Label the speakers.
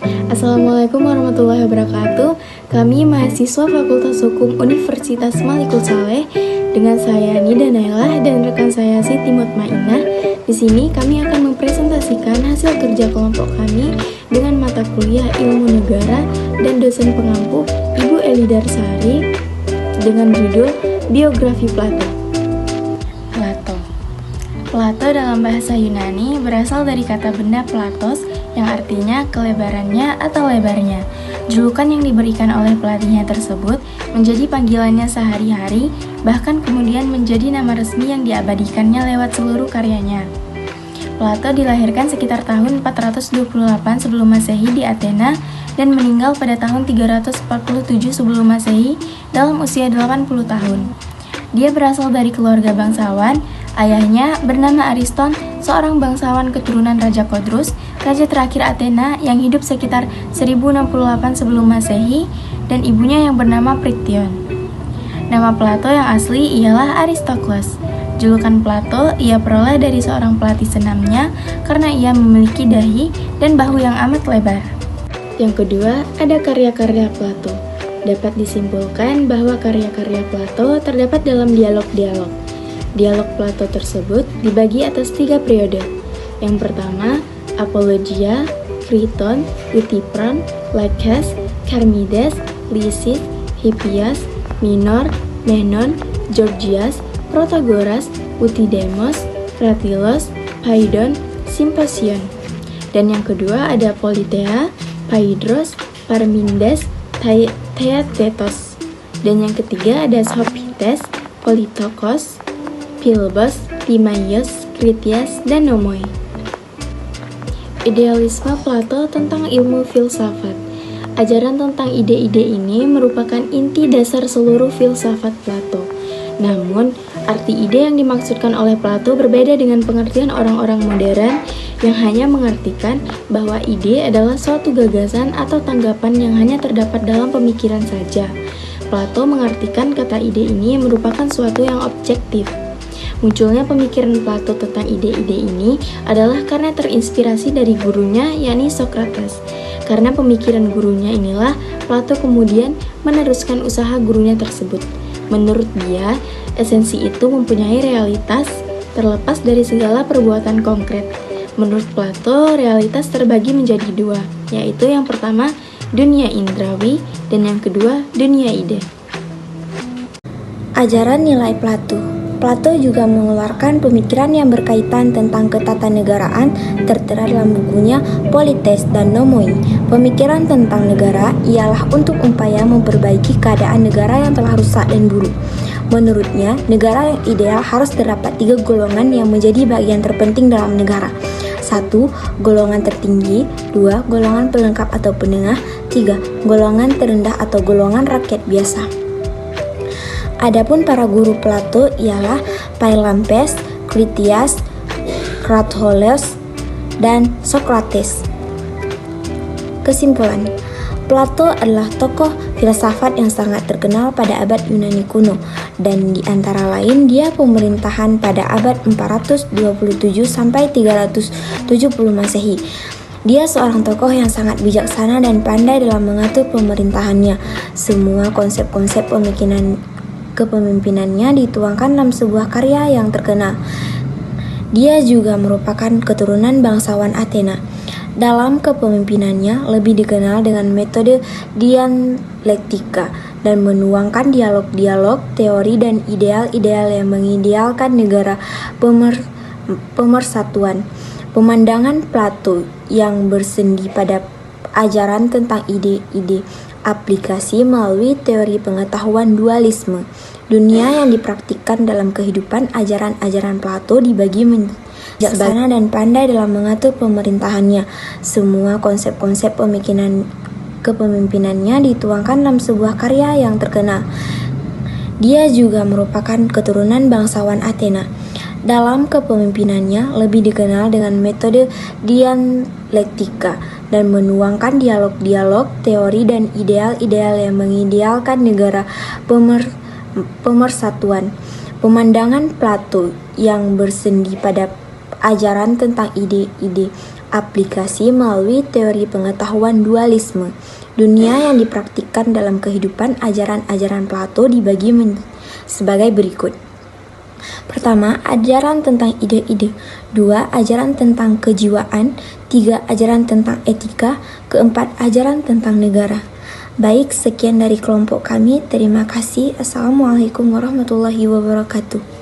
Speaker 1: Assalamualaikum warahmatullahi wabarakatuh. Kami mahasiswa Fakultas Hukum Universitas Malikul Saleh dengan saya Nida Nailah dan rekan saya Siti Mutmainah. Di sini kami akan mempresentasikan hasil kerja kelompok kami dengan mata kuliah Ilmu Negara dan dosen pengampu Ibu Eli Darsari dengan judul Biografi Plato. Plato dalam bahasa Yunani berasal dari kata benda platos yang artinya kelebarannya atau lebarnya. Julukan yang diberikan oleh pelatihnya tersebut menjadi panggilannya sehari-hari, bahkan kemudian menjadi nama resmi yang diabadikannya lewat seluruh karyanya. Plato dilahirkan sekitar tahun 428 sebelum Masehi di Athena dan meninggal pada tahun 347 sebelum Masehi dalam usia 80 tahun. Dia berasal dari keluarga bangsawan. Ayahnya bernama Ariston, seorang bangsawan keturunan Raja Kodrus, raja terakhir Athena yang hidup sekitar 1068 sebelum Masehi, dan ibunya yang bernama Priktion. Nama Plato yang asli ialah Aristokles. Julukan Plato ia peroleh dari seorang pelatih senamnya karena ia memiliki dahi dan bahu yang amat lebar. Yang kedua, ada karya-karya Plato. Dapat disimpulkan bahwa karya-karya Plato terdapat dalam dialog-dialog. Dialog Plato tersebut dibagi atas 3 periode. Yang pertama, Apologia, Kriton, Euthyphron, Laches, Charmides, Lysis, Hippias, Minor, Menon, Gorgias, Protagoras, Euthydemus, Cratylus, Phaedon, Symposion. Dan yang kedua ada Politeia, Phaedros, Parmenides, Theaetetos. Dan yang ketiga ada Sophites, Politokos, Philebus, Timaeus, Critias, dan Nomoi. Idealisme Plato tentang ilmu filsafat. Ajaran tentang ide-ide ini merupakan inti dasar seluruh filsafat Plato. Namun, arti ide yang dimaksudkan oleh Plato berbeda dengan pengertian orang-orang modern yang hanya mengartikan bahwa ide adalah suatu gagasan atau tanggapan yang hanya terdapat dalam pemikiran saja. Plato mengartikan kata ide ini merupakan suatu yang objektif. Munculnya pemikiran Plato tentang ide-ide ini adalah karena terinspirasi dari gurunya, yakni Socrates. Karena pemikiran gurunya inilah, Plato kemudian meneruskan usaha gurunya tersebut. Menurut dia, esensi itu mempunyai realitas terlepas dari segala perbuatan konkret. Menurut Plato, realitas terbagi menjadi 2, yaitu yang pertama, dunia indrawi, dan yang kedua, dunia ide.
Speaker 2: Ajaran nilai Plato. Plato juga mengeluarkan pemikiran yang berkaitan tentang ketatanegaraan tertera dalam bukunya Polites dan Nomoi. Pemikiran tentang negara ialah untuk upaya memperbaiki keadaan negara yang telah rusak dan buruk. Menurutnya, negara yang ideal harus terdapat 3 golongan yang menjadi bagian terpenting dalam negara. 1. Golongan tertinggi. 2. Golongan pelengkap atau penengah. 3. Golongan terendah atau golongan rakyat biasa. Adapun para guru Plato ialah Pailampes, Critias, Cratylus, dan Socrates. Kesimpulan, Plato adalah tokoh filsafat yang sangat terkenal pada abad Yunani kuno, dan di antara lain dia pemerintahan pada abad 427 sampai 370 Masehi. Dia seorang tokoh yang sangat bijaksana dan pandai dalam mengatur pemerintahannya. Semua konsep-konsep kepemimpinannya dituangkan dalam sebuah karya yang terkenal. Dia juga merupakan keturunan bangsawan Athena. Dalam kepemimpinannya lebih dikenal dengan metode dialektika dan menuangkan dialog-dialog, teori dan ideal-ideal yang mengidealkan negara pemersatuan. Pemandangan Plato yang bersendi pada ajaran tentang ide-ide aplikasi melalui teori pengetahuan dualisme. Dunia yang dipraktikkan dalam kehidupan. Ajaran-ajaran Plato dibagi menjadi bijaksana dan pandai dalam mengatur pemerintahannya. Semua konsep-konsep kepemimpinannya dituangkan dalam sebuah karya yang terkenal. Dia juga merupakan keturunan bangsawan Athena. Dalam kepemimpinannya lebih dikenal dengan metode dialektika dan menuangkan dialog-dialog, teori dan ideal-ideal yang mengidealkan negara pemersatuan. Pemandangan Plato yang bersendi pada ajaran tentang ide-ide aplikasi melalui teori pengetahuan dualisme. Dunia yang dipraktikkan dalam kehidupan. Ajaran-ajaran Plato dibagi sebagai berikut. Pertama, ajaran tentang ide-ide. 2, ajaran tentang kejiwaan. 3, ajaran tentang etika. Keempat, ajaran tentang negara. Baik, sekian dari kelompok kami. Terima kasih. Assalamualaikum warahmatullahi wabarakatuh.